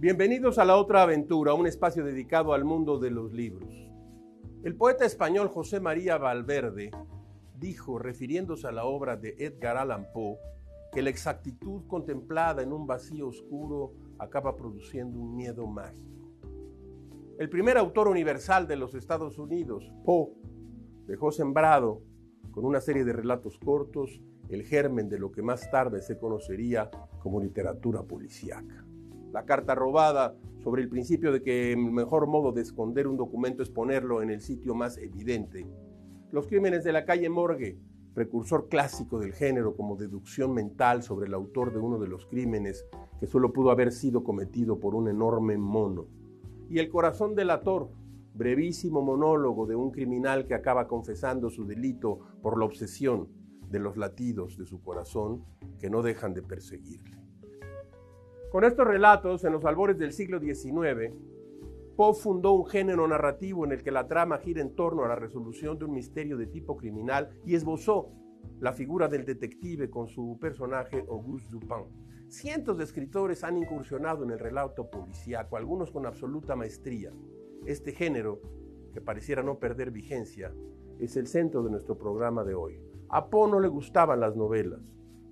Bienvenidos a La Otra Aventura, un espacio dedicado al mundo de los libros. El poeta español José María Valverde dijo, refiriéndose a la obra de Edgar Allan Poe, que la exactitud contemplada en un vacío oscuro acaba produciendo un miedo mágico. El primer autor universal de los Estados Unidos, Poe, dejó sembrado, con una serie de relatos cortos, el germen de lo que más tarde se conocería como literatura policíaca. La carta robada, sobre el principio de que el mejor modo de esconder un documento es ponerlo en el sitio más evidente. Los crímenes de la calle Morgue, precursor clásico del género como deducción mental sobre el autor de uno de los crímenes que solo pudo haber sido cometido por un enorme mono. Y El corazón delator, brevísimo monólogo de un criminal que acaba confesando su delito por la obsesión de los latidos de su corazón que no dejan de perseguirle. Con estos relatos, en los albores del siglo XIX, Poe fundó un género narrativo en el que la trama gira en torno a la resolución de un misterio de tipo criminal y esbozó la figura del detective con su personaje Auguste Dupin. Cientos de escritores han incursionado en el relato policíaco, algunos con absoluta maestría. Este género, que pareciera no perder vigencia, es el centro de nuestro programa de hoy. A Poe no le gustaban las novelas,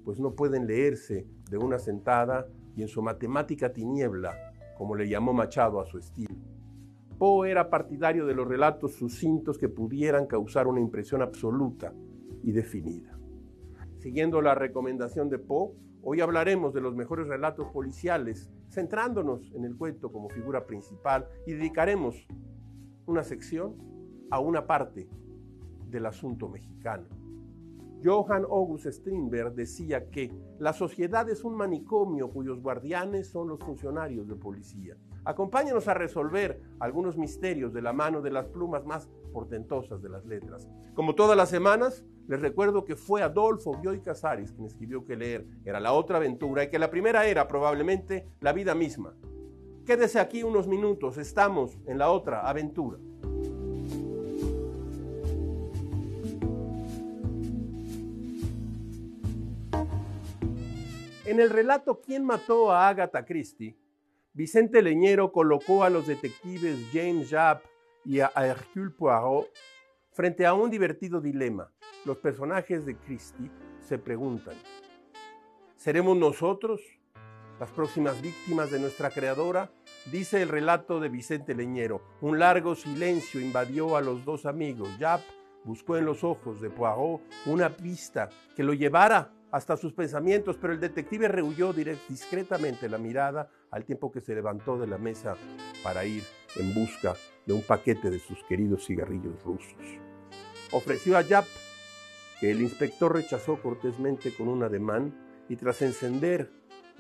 pues no pueden leerse de una sentada y en su matemática tiniebla, como le llamó Machado a su estilo. Poe era partidario de los relatos sucintos que pudieran causar una impresión absoluta y definida. Siguiendo la recomendación de Poe, hoy hablaremos de los mejores relatos policiales, centrándonos en el cuento como figura principal y dedicaremos una sección a una parte del asunto mexicano. Johann August Strindberg decía que la sociedad es un manicomio cuyos guardianes son los funcionarios de policía. Acompáñanos a resolver algunos misterios de la mano de las plumas más portentosas de las letras. Como todas las semanas, les recuerdo que fue Adolfo Bioy Casares quien escribió que leer era la otra aventura y que la primera era probablemente la vida misma. Quédese aquí unos minutos, estamos en la otra aventura. En el relato ¿Quién mató a Agatha Christie?, Vicente Leñero colocó a los detectives James Japp y a Hercule Poirot frente a un divertido dilema. Los personajes de Christie se preguntan: ¿seremos nosotros las próximas víctimas de nuestra creadora? Dice el relato de Vicente Leñero. Un largo silencio invadió a los dos amigos. Japp buscó en los ojos de Poirot una pista que lo llevara hasta sus pensamientos, pero el detective rehuyó discretamente la mirada al tiempo que se levantó de la mesa para ir en busca de un paquete de sus queridos cigarrillos rusos. Ofreció a Japp, que el inspector rechazó cortésmente con un ademán, y tras encender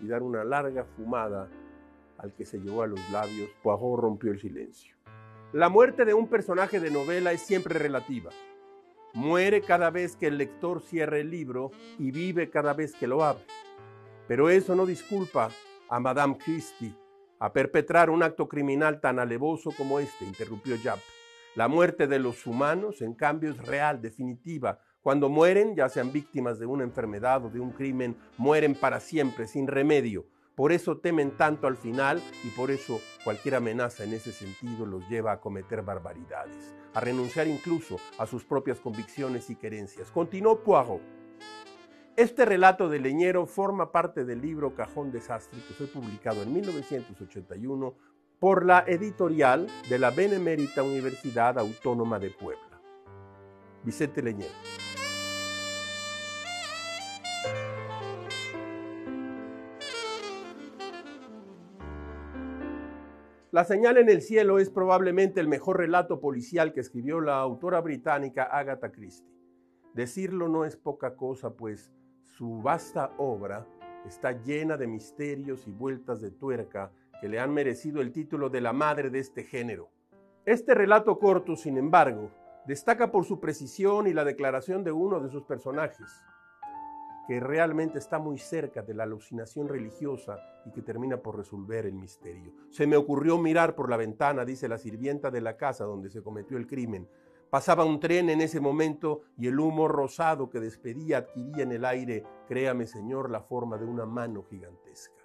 y dar una larga fumada al que se llevó a los labios, Poirot rompió el silencio. La muerte de un personaje de novela es siempre relativa. Muere cada vez que el lector cierra el libro y vive cada vez que lo abre. Pero eso no disculpa a Madame Christie a perpetrar un acto criminal tan alevoso como este, interrumpió Japp. La muerte de los humanos, en cambio, es real, definitiva. Cuando mueren, ya sean víctimas de una enfermedad o de un crimen, mueren para siempre, sin remedio. Por eso temen tanto al final y por eso cualquier amenaza en ese sentido los lleva a cometer barbaridades, a renunciar incluso a sus propias convicciones y querencias. Continuó Poirot. Este relato de Leñero forma parte del libro Cajón Desastre, que fue publicado en 1981 por la editorial de la Benemérita Universidad Autónoma de Puebla. Vicente Leñero. La señal en el cielo es probablemente el mejor relato policial que escribió la autora británica Agatha Christie. Decirlo no es poca cosa, pues su vasta obra está llena de misterios y vueltas de tuerca que le han merecido el título de la madre de este género. Este relato corto, sin embargo, destaca por su precisión y la declaración de uno de sus personajes, que realmente está muy cerca de la alucinación religiosa y que termina por resolver el misterio. Se me ocurrió mirar por la ventana, dice la sirvienta de la casa donde se cometió el crimen. Pasaba un tren en ese momento y el humo rosado que despedía adquiría en el aire, créame señor, la forma de una mano gigantesca.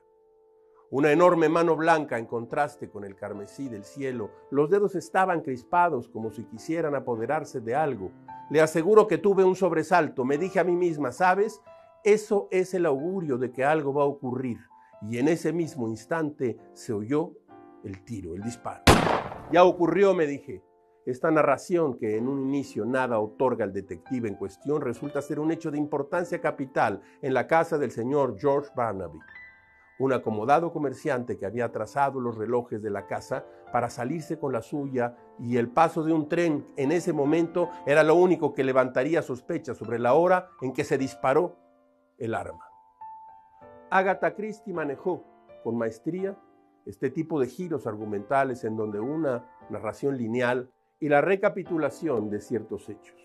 Una enorme mano blanca en contraste con el carmesí del cielo. Los dedos estaban crispados como si quisieran apoderarse de algo. Le aseguro que tuve un sobresalto. Me dije a mí misma, ¿sabes? Eso es el augurio de que algo va a ocurrir. Y en ese mismo instante se oyó el tiro, el disparo. Ya ocurrió, me dije. Esta narración, que en un inicio nada otorga al detective en cuestión, resulta ser un hecho de importancia capital en la casa del señor George Barnaby, un acomodado comerciante que había trazado los relojes de la casa para salirse con la suya, y el paso de un tren en ese momento era lo único que levantaría sospechas sobre la hora en que se disparó el arma. Agatha Christie manejó con maestría este tipo de giros argumentales en donde una narración lineal y la recapitulación de ciertos hechos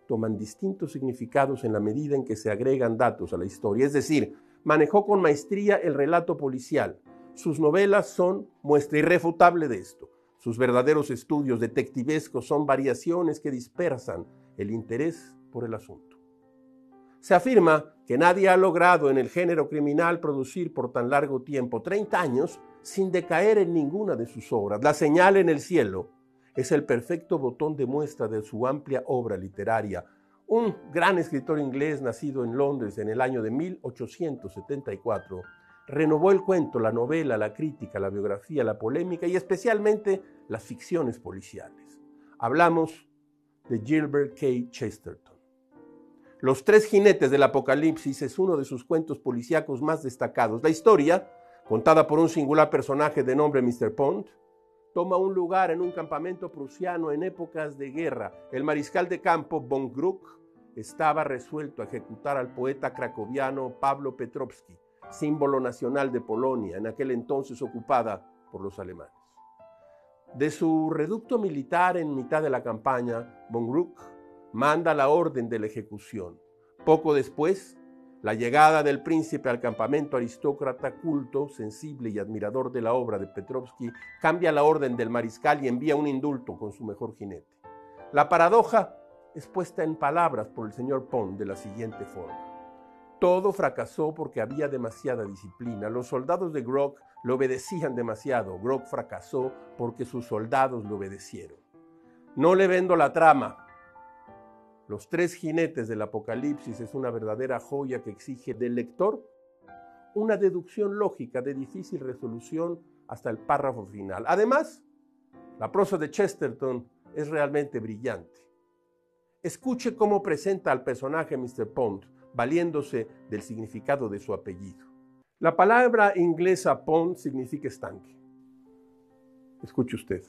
toman distintos significados en la medida en que se agregan datos a la historia. Es decir, manejó con maestría el relato policial. Sus novelas son muestra irrefutable de esto. Sus verdaderos estudios detectivescos son variaciones que dispersan el interés por el asunto. Se afirma que nadie ha logrado en el género criminal producir por tan largo tiempo, 30 años, sin decaer en ninguna de sus obras. La señal en el cielo es el perfecto botón de muestra de su amplia obra literaria. Un gran escritor inglés nacido en Londres en el año de 1874 renovó el cuento, la novela, la crítica, la biografía, la polémica y especialmente las ficciones policiales. Hablamos de Gilbert K. Chesterton. Los tres jinetes del Apocalipsis es uno de sus cuentos policíacos más destacados. La historia, contada por un singular personaje de nombre Mr. Pond, toma un lugar en un campamento prusiano en épocas de guerra. El mariscal de campo von Gluck estaba resuelto a ejecutar al poeta cracoviano Pablo Petrovsky, símbolo nacional de Polonia, en aquel entonces ocupada por los alemanes. De su reducto militar en mitad de la campaña, von Gluck manda la orden de la ejecución. Poco después, la llegada del príncipe al campamento aristócrata, culto, sensible y admirador de la obra de Petrovsky, cambia la orden del mariscal y envía un indulto con su mejor jinete. La paradoja es puesta en palabras por el señor Pond de la siguiente forma. Todo fracasó porque había demasiada disciplina. Los soldados de Gluck le obedecían demasiado. Gluck fracasó porque sus soldados le obedecieron. No le vendo la trama. Los tres jinetes del Apocalipsis es una verdadera joya que exige del lector una deducción lógica de difícil resolución hasta el párrafo final. Además, la prosa de Chesterton es realmente brillante. Escuche cómo presenta al personaje Mr. Pond, valiéndose del significado de su apellido. La palabra inglesa Pond significa estanque. Escuche usted.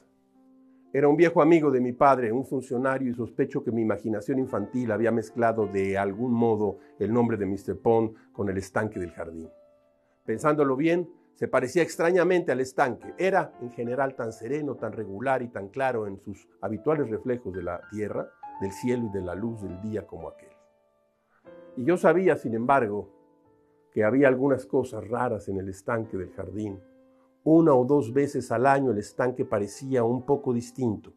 Era un viejo amigo de mi padre, un funcionario, y sospecho que mi imaginación infantil había mezclado de algún modo el nombre de Mr. Pond con el estanque del jardín. Pensándolo bien, se parecía extrañamente al estanque. Era, en general, tan sereno, tan regular y tan claro en sus habituales reflejos de la tierra, del cielo y de la luz del día como aquel. Y yo sabía, sin embargo, que había algunas cosas raras en el estanque del jardín. Una o dos veces al año el estanque parecía un poco distinto.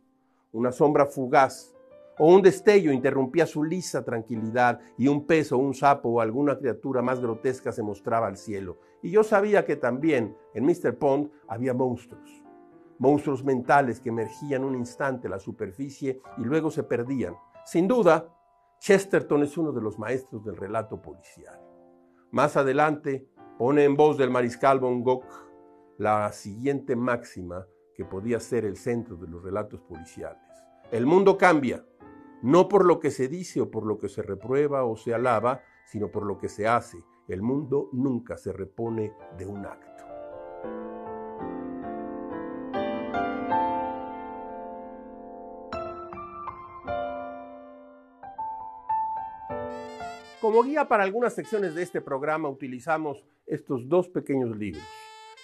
Una sombra fugaz o un destello interrumpía su lisa tranquilidad y un pez o un sapo o alguna criatura más grotesca se mostraba al cielo. Y yo sabía que también en Mr. Pond había monstruos mentales que emergían un instante a la superficie y luego se perdían. Sin duda, Chesterton es uno de los maestros del relato policial. Más adelante pone en voz del mariscal von Gluck la siguiente máxima que podía ser el centro de los relatos policiales. El mundo cambia, no por lo que se dice o por lo que se reprueba o se alaba, sino por lo que se hace. El mundo nunca se repone de un acto. Como guía para algunas secciones de este programa utilizamos estos dos pequeños libros.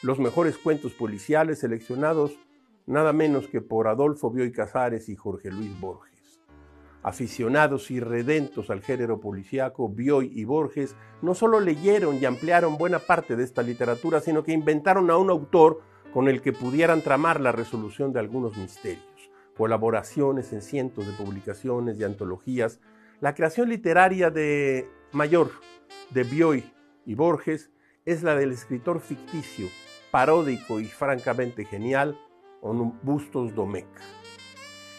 Los mejores cuentos policiales seleccionados nada menos que por Adolfo Bioy Casares y Jorge Luis Borges. Aficionados y redentos al género policíaco, Bioy y Borges no solo leyeron y ampliaron buena parte de esta literatura, sino que inventaron a un autor con el que pudieran tramar la resolución de algunos misterios. Colaboraciones en cientos de publicaciones y antologías. La creación literaria mayor de Bioy y Borges es la del escritor ficticio paródico y francamente genial, Bustos Domecq.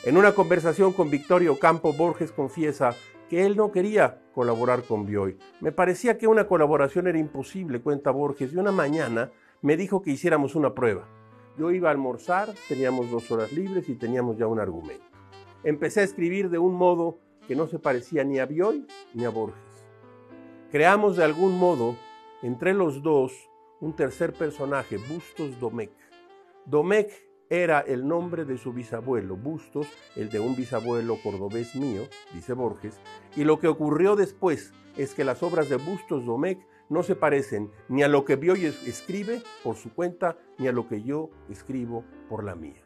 En una conversación con Victoria Ocampo, Borges confiesa que él no quería colaborar con Bioy. Me parecía que una colaboración era imposible, cuenta Borges, y una mañana me dijo que hiciéramos una prueba. Yo iba a almorzar, teníamos 2 horas libres y teníamos ya un argumento. Empecé a escribir de un modo que no se parecía ni a Bioy ni a Borges. Creamos de algún modo, entre los dos, un tercer personaje, Bustos Domecq. Domecq era el nombre de su bisabuelo, Bustos, el de un bisabuelo cordobés mío, dice Borges, y lo que ocurrió después es que las obras de Bustos Domecq no se parecen ni a lo que Bioy escribe por su cuenta, ni a lo que yo escribo por la mía.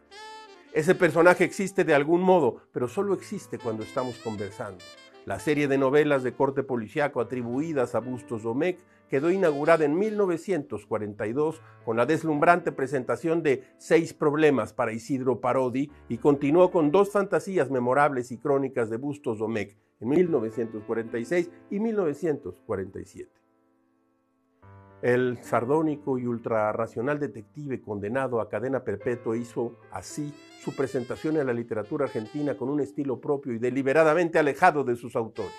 Ese personaje existe de algún modo, pero solo existe cuando estamos conversando. La serie de novelas de corte policíaco atribuidas a Bustos Domecq quedó inaugurada en 1942 con la deslumbrante presentación de 6 problemas para Isidro Parodi y continuó con 2 fantasías memorables y crónicas de Bustos Domecq en 1946 y 1947. El sardónico y ultrarracional detective condenado a cadena perpetua hizo así su presentación en la literatura argentina con un estilo propio y deliberadamente alejado de sus autores.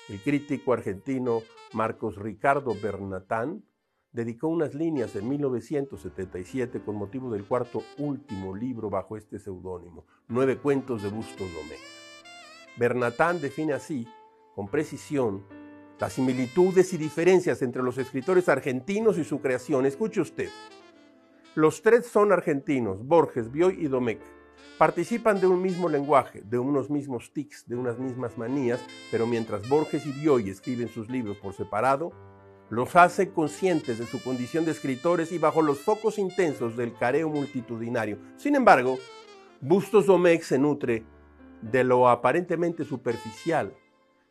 El crítico argentino Marcos Ricardo Bernatán dedicó unas líneas en 1977 con motivo del 4º último libro bajo este seudónimo, 9 cuentos de Bustos Domecq. Bernatán define así, con precisión, las similitudes y diferencias entre los escritores argentinos y su creación. Escuche usted. Los 3 son argentinos, Borges, Bioy y Domecq. Participan de un mismo lenguaje, de unos mismos tics, de unas mismas manías, pero mientras Borges y Bioy escriben sus libros por separado, los hace conscientes de su condición de escritores y bajo los focos intensos del careo multitudinario. Sin embargo, Bustos Domecq se nutre de lo aparentemente superficial,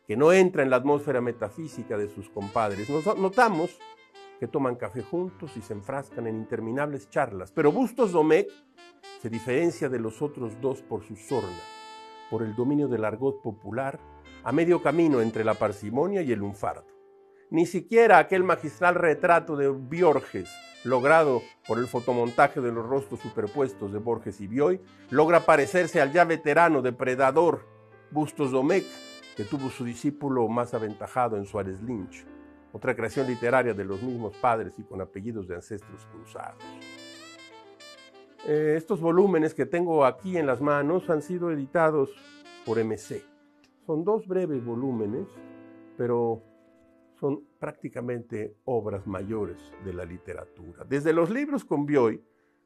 que no entra en la atmósfera metafísica de sus compadres. Notamos que toman café juntos y se enfrascan en interminables charlas, pero Bustos Domecq se diferencia de los otros 2 por su sorna, por el dominio del argot popular, a medio camino entre la parsimonia y el lunfardo. Ni siquiera aquel magistral retrato de Borges, logrado por el fotomontaje de los rostros superpuestos de Borges y Bioy, logra parecerse al ya veterano depredador Bustos Domecq, que tuvo su discípulo más aventajado en Suárez Lynch, otra creación literaria de los mismos padres y con apellidos de ancestros cruzados. Estos volúmenes que tengo aquí en las manos han sido editados por MC. Son 2 breves volúmenes, pero son prácticamente obras mayores de la literatura. Desde los libros con Bioy,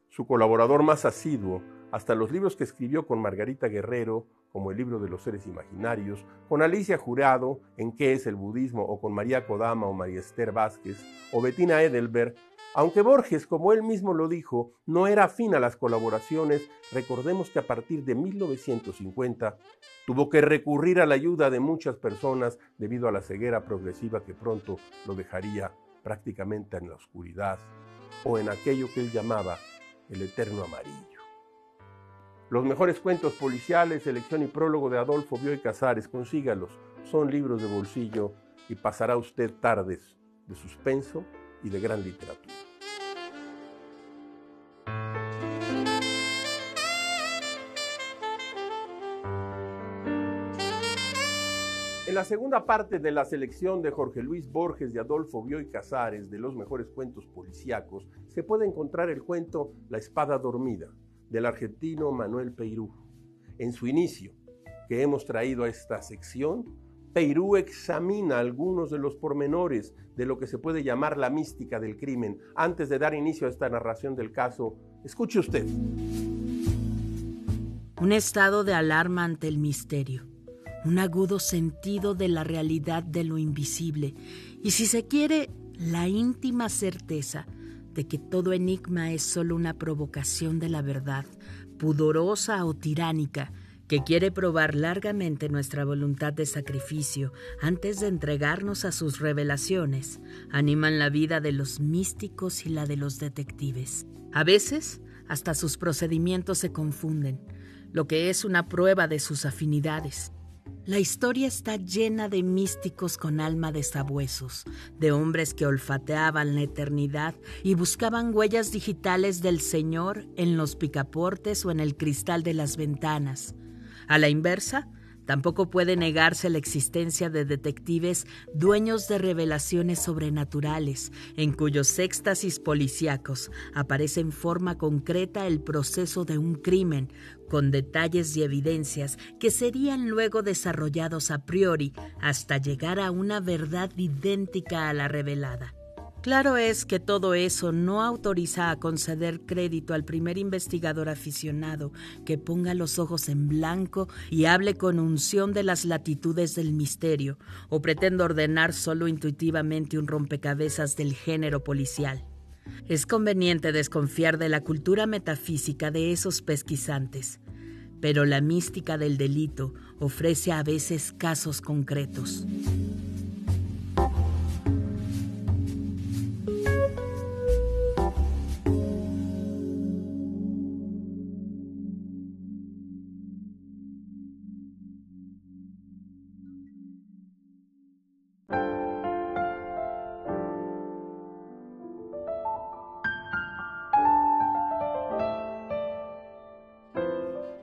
su colaborador más asiduo, hasta los libros que escribió con Margarita Guerrero, como el libro de los seres imaginarios, con Alicia Jurado, en ¿Qué es el budismo?, o con María Kodama o María Esther Vázquez, o Bettina Edelberg. Aunque Borges, como él mismo lo dijo, no era afín a las colaboraciones, recordemos que a partir de 1950 tuvo que recurrir a la ayuda de muchas personas debido a la ceguera progresiva que pronto lo dejaría prácticamente en la oscuridad o en aquello que él llamaba el eterno amarillo. Los mejores cuentos policiales, selección y prólogo de Adolfo Bioy Casares, consígalos, son libros de bolsillo y pasará usted tardes de suspenso y de gran literatura. En la segunda parte de la selección de Jorge Luis Borges y Adolfo Bioy Casares de los mejores cuentos policíacos, se puede encontrar el cuento La espada dormida, del argentino Manuel Peiró. En su inicio, que hemos traído a esta sección, Peiró examina algunos de los pormenores de lo que se puede llamar la mística del crimen. Antes de dar inicio a esta narración del caso, escuche usted. Un estado de alarma ante el misterio, un agudo sentido de la realidad de lo invisible y, si se quiere, la íntima certeza de que todo enigma es solo una provocación de la verdad, pudorosa o tiránica, que quiere probar largamente nuestra voluntad de sacrificio antes de entregarnos a sus revelaciones, animan la vida de los místicos y la de los detectives. A veces, hasta sus procedimientos se confunden, lo que es una prueba de sus afinidades. La historia está llena de místicos con alma de sabuesos, de hombres que olfateaban la eternidad y buscaban huellas digitales del Señor en los picaportes o en el cristal de las ventanas. A la inversa, tampoco puede negarse la existencia de detectives dueños de revelaciones sobrenaturales, en cuyos éxtasis policíacos aparece en forma concreta el proceso de un crimen, con detalles y evidencias que serían luego desarrollados a priori hasta llegar a una verdad idéntica a la revelada. Claro es que todo eso no autoriza a conceder crédito al primer investigador aficionado que ponga los ojos en blanco y hable con unción de las latitudes del misterio, o pretenda ordenar solo intuitivamente un rompecabezas del género policial. Es conveniente desconfiar de la cultura metafísica de esos pesquisantes, pero la mística del delito ofrece a veces casos concretos.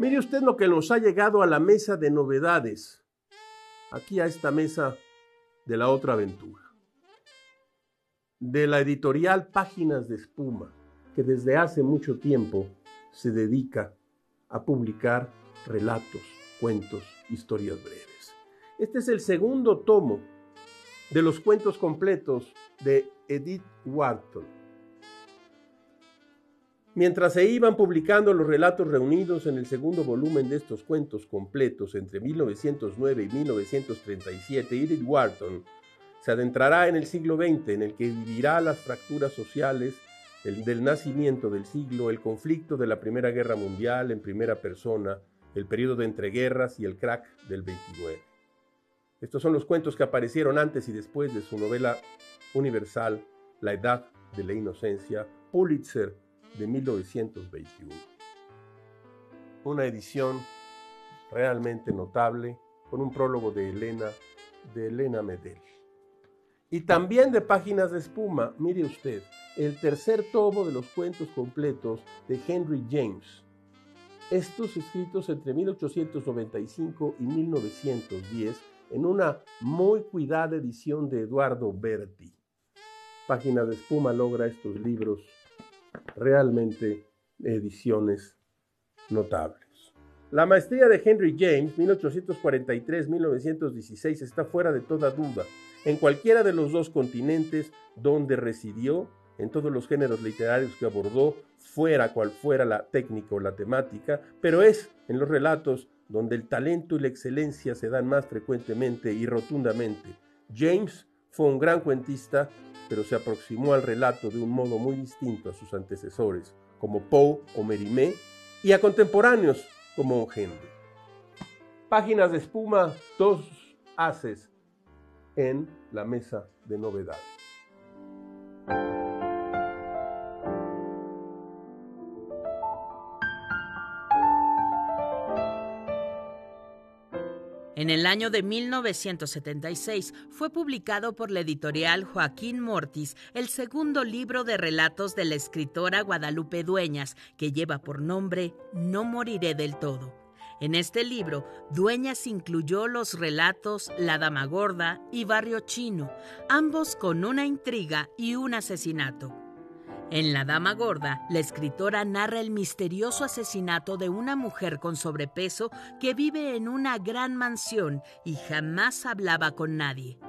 Mire usted lo que nos ha llegado a la mesa de novedades, aquí a esta mesa de La Otra Aventura, de la editorial Páginas de Espuma, que desde hace mucho tiempo se dedica a publicar relatos, cuentos, historias breves. Este es el segundo tomo de los cuentos completos de Edith Wharton. Mientras se iban publicando los relatos reunidos en el segundo volumen de estos cuentos completos entre 1909 y 1937, Edith Wharton se adentrará en el siglo XX, en el que vivirá las fracturas sociales del nacimiento del siglo, el conflicto de la Primera Guerra Mundial en primera persona, el periodo de entreguerras y el crack del 29. Estos son los cuentos que aparecieron antes y después de su novela universal, La Edad de la Inocencia, Pulitzer, de 1921. Una edición realmente notable, con un prólogo de Elena Medel. Y también de Páginas de Espuma, mire usted, el tercer tomo de los cuentos completos de Henry James. Estos escritos entre 1895 y 1910 en una muy cuidada edición de Eduardo Berti. Páginas de Espuma logra estos libros realmente ediciones notables. La maestría de Henry James, 1843-1916, está fuera de toda duda. En cualquiera de los dos continentes donde residió, en todos los géneros literarios que abordó, fuera cual fuera la técnica o la temática, pero es en los relatos donde el talento y la excelencia se dan más frecuentemente y rotundamente. James fue un gran cuentista, pero se aproximó al relato de un modo muy distinto a sus antecesores, como Poe o Mérimée, y a contemporáneos como Henry. Páginas de Espuma, dos haces en la mesa de novedades. En el año de 1976 fue publicado por la editorial Joaquín Mortis el segundo libro de relatos de la escritora Guadalupe Dueñas, que lleva por nombre No moriré del todo. En este libro, Dueñas incluyó los relatos La Dama Gorda y Barrio Chino, ambos con una intriga y un asesinato. En La Dama Gorda, la escritora narra el misterioso asesinato de una mujer con sobrepeso que vive en una gran mansión y jamás hablaba con nadie.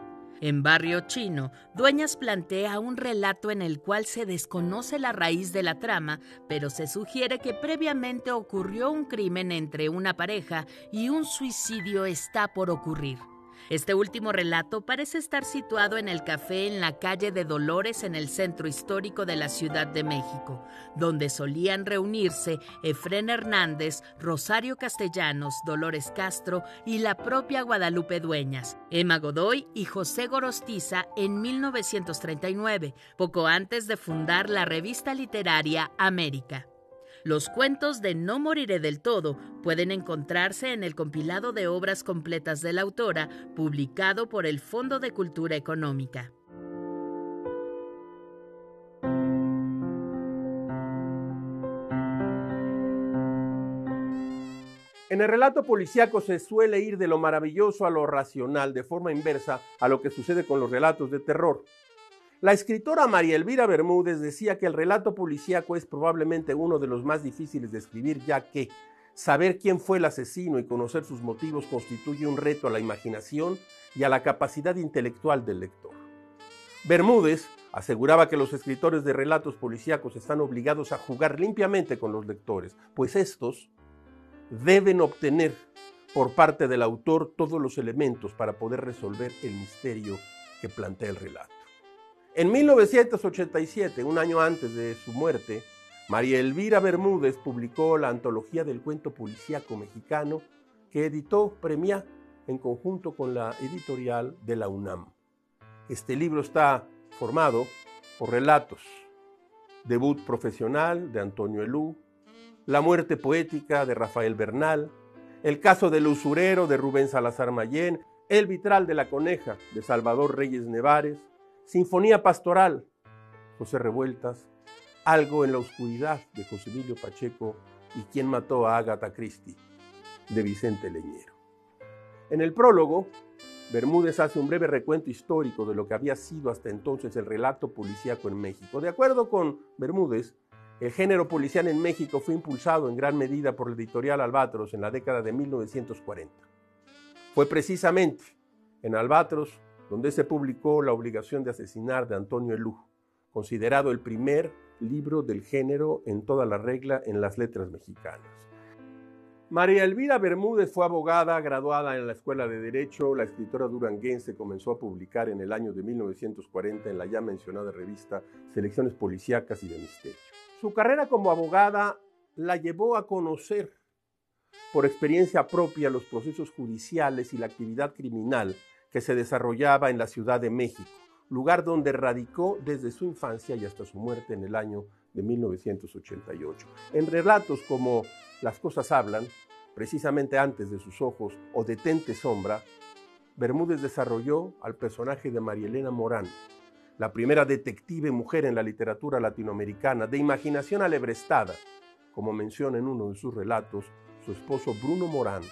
En Barrio Chino, Dueñas plantea un relato en el cual se desconoce la raíz de la trama, pero se sugiere que previamente ocurrió un crimen entre una pareja y un suicidio está por ocurrir. Este último relato parece estar situado en el café en la calle de Dolores en el centro histórico de la Ciudad de México, donde solían reunirse Efrén Hernández, Rosario Castellanos, Dolores Castro y la propia Guadalupe Dueñas, Emma Godoy y José Gorostiza en 1939, poco antes de fundar la revista literaria América. Los cuentos de No moriré del todo pueden encontrarse en el compilado de obras completas de la autora, publicado por el Fondo de Cultura Económica. En el relato policíaco se suele ir de lo maravilloso a lo racional, de forma inversa a lo que sucede con los relatos de terror. La escritora María Elvira Bermúdez decía que el relato policíaco es probablemente uno de los más difíciles de escribir, ya que saber quién fue el asesino y conocer sus motivos constituye un reto a la imaginación y a la capacidad intelectual del lector. Bermúdez aseguraba que los escritores de relatos policíacos están obligados a jugar limpiamente con los lectores, pues estos deben obtener por parte del autor todos los elementos para poder resolver el misterio que plantea el relato. En 1987, un año antes de su muerte, María Elvira Bermúdez publicó la antología del cuento policíaco mexicano que editó Premiá en conjunto con la editorial de la UNAM. Este libro está formado por relatos: Debut profesional de Antonio Elú, La muerte poética de Rafael Bernal, El caso del usurero de Rubén Salazar Mayén, El vitral de la coneja de Salvador Reyes Nevares, Sinfonía pastoral, José Revueltas, Algo en la oscuridad de José Emilio Pacheco y Quién mató a Agatha Christie de Vicente Leñero. En el prólogo, Bermúdez hace un breve recuento histórico de lo que había sido hasta entonces el relato policíaco en México. De acuerdo con Bermúdez, el género policial en México fue impulsado en gran medida por la editorial Albatros en la década de 1940. Fue precisamente en Albatros donde se publicó La obligación de asesinar de Antonio Elú, considerado el primer libro del género en toda la regla en las letras mexicanas. María Elvira Bermúdez fue abogada, graduada en la Escuela de Derecho. La escritora duranguense comenzó a publicar en el año de 1940 en la ya mencionada revista Selecciones Policíacas y de Misterio. Su carrera como abogada la llevó a conocer por experiencia propia los procesos judiciales y la actividad criminal que se desarrollaba en la Ciudad de México, lugar donde radicó desde su infancia y hasta su muerte en el año de 1988. En relatos como Las cosas hablan, precisamente antes de sus ojos, o Detente sombra, Bermúdez desarrolló al personaje de María Elena Morán, la primera detective mujer en la literatura latinoamericana, de imaginación alebrestada, como menciona en uno de sus relatos su esposo Bruno Morán.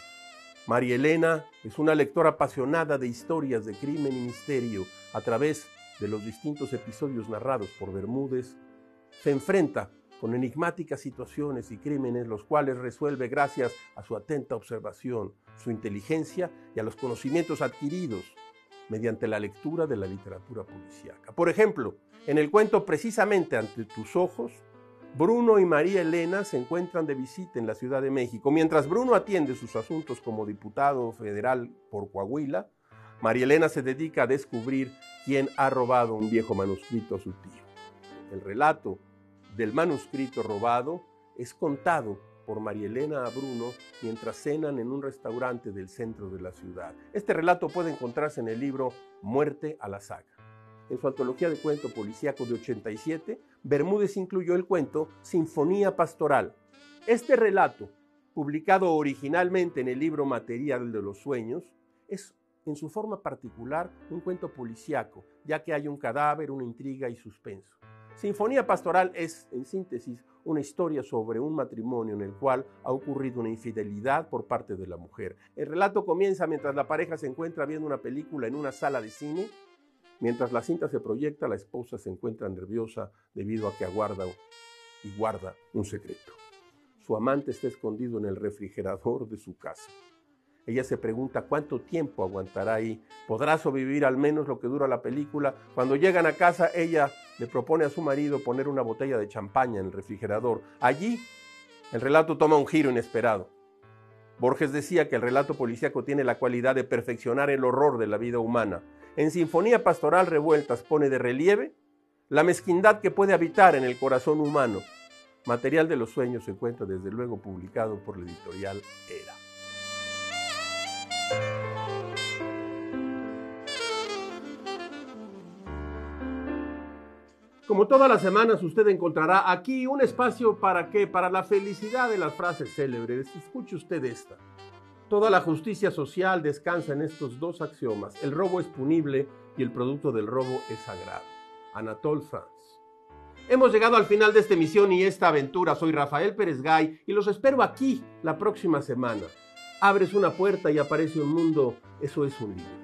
María Elena es una lectora apasionada de historias de crimen y misterio. A través de los distintos episodios narrados por Bermúdez, se enfrenta con enigmáticas situaciones y crímenes, los cuales resuelve gracias a su atenta observación, su inteligencia y a los conocimientos adquiridos mediante la lectura de la literatura policíaca. Por ejemplo, en el cuento Precisamente ante tus ojos, Bruno y María Elena se encuentran de visita en la Ciudad de México. Mientras Bruno atiende sus asuntos como diputado federal por Coahuila, María Elena se dedica a descubrir quién ha robado un viejo manuscrito a su tío. El relato del manuscrito robado es contado por María Elena a Bruno mientras cenan en un restaurante del centro de la ciudad. Este relato puede encontrarse en el libro Muerte a la saga. En su antología de cuento policíaco de 87, Bermúdez incluyó el cuento Sinfonía pastoral. Este relato, publicado originalmente en el libro Material de los sueños, es en su forma particular un cuento policíaco, ya que hay un cadáver, una intriga y suspenso. Sinfonía pastoral es, en síntesis, una historia sobre un matrimonio en el cual ha ocurrido una infidelidad por parte de la mujer. El relato comienza mientras la pareja se encuentra viendo una película en una sala de cine. Mientras la cinta se proyecta, la esposa se encuentra nerviosa debido a que aguarda y guarda un secreto. Su amante está escondido en el refrigerador de su casa. Ella se pregunta cuánto tiempo aguantará ahí. ¿Podrá sobrevivir al menos lo que dura la película? Cuando llegan a casa, ella le propone a su marido poner una botella de champaña en el refrigerador. Allí, el relato toma un giro inesperado. Borges decía que el relato policíaco tiene la cualidad de perfeccionar el horror de la vida humana. En Sinfonía pastoral Revueltas pone de relieve la mezquindad que puede habitar en el corazón humano. Material de los sueños se encuentra desde luego publicado por la editorial Era. Como todas las semanas, usted encontrará aquí un espacio ¿para qué? Para la felicidad de las frases célebres. Escuche usted esta. Toda la justicia social descansa en estos dos axiomas. El robo es punible y el producto del robo es sagrado. Anatole France. Hemos llegado al final de esta emisión y esta aventura. Soy Rafael Pérez Gay y los espero aquí la próxima semana. Abres una puerta y aparece un mundo. Eso es un libro.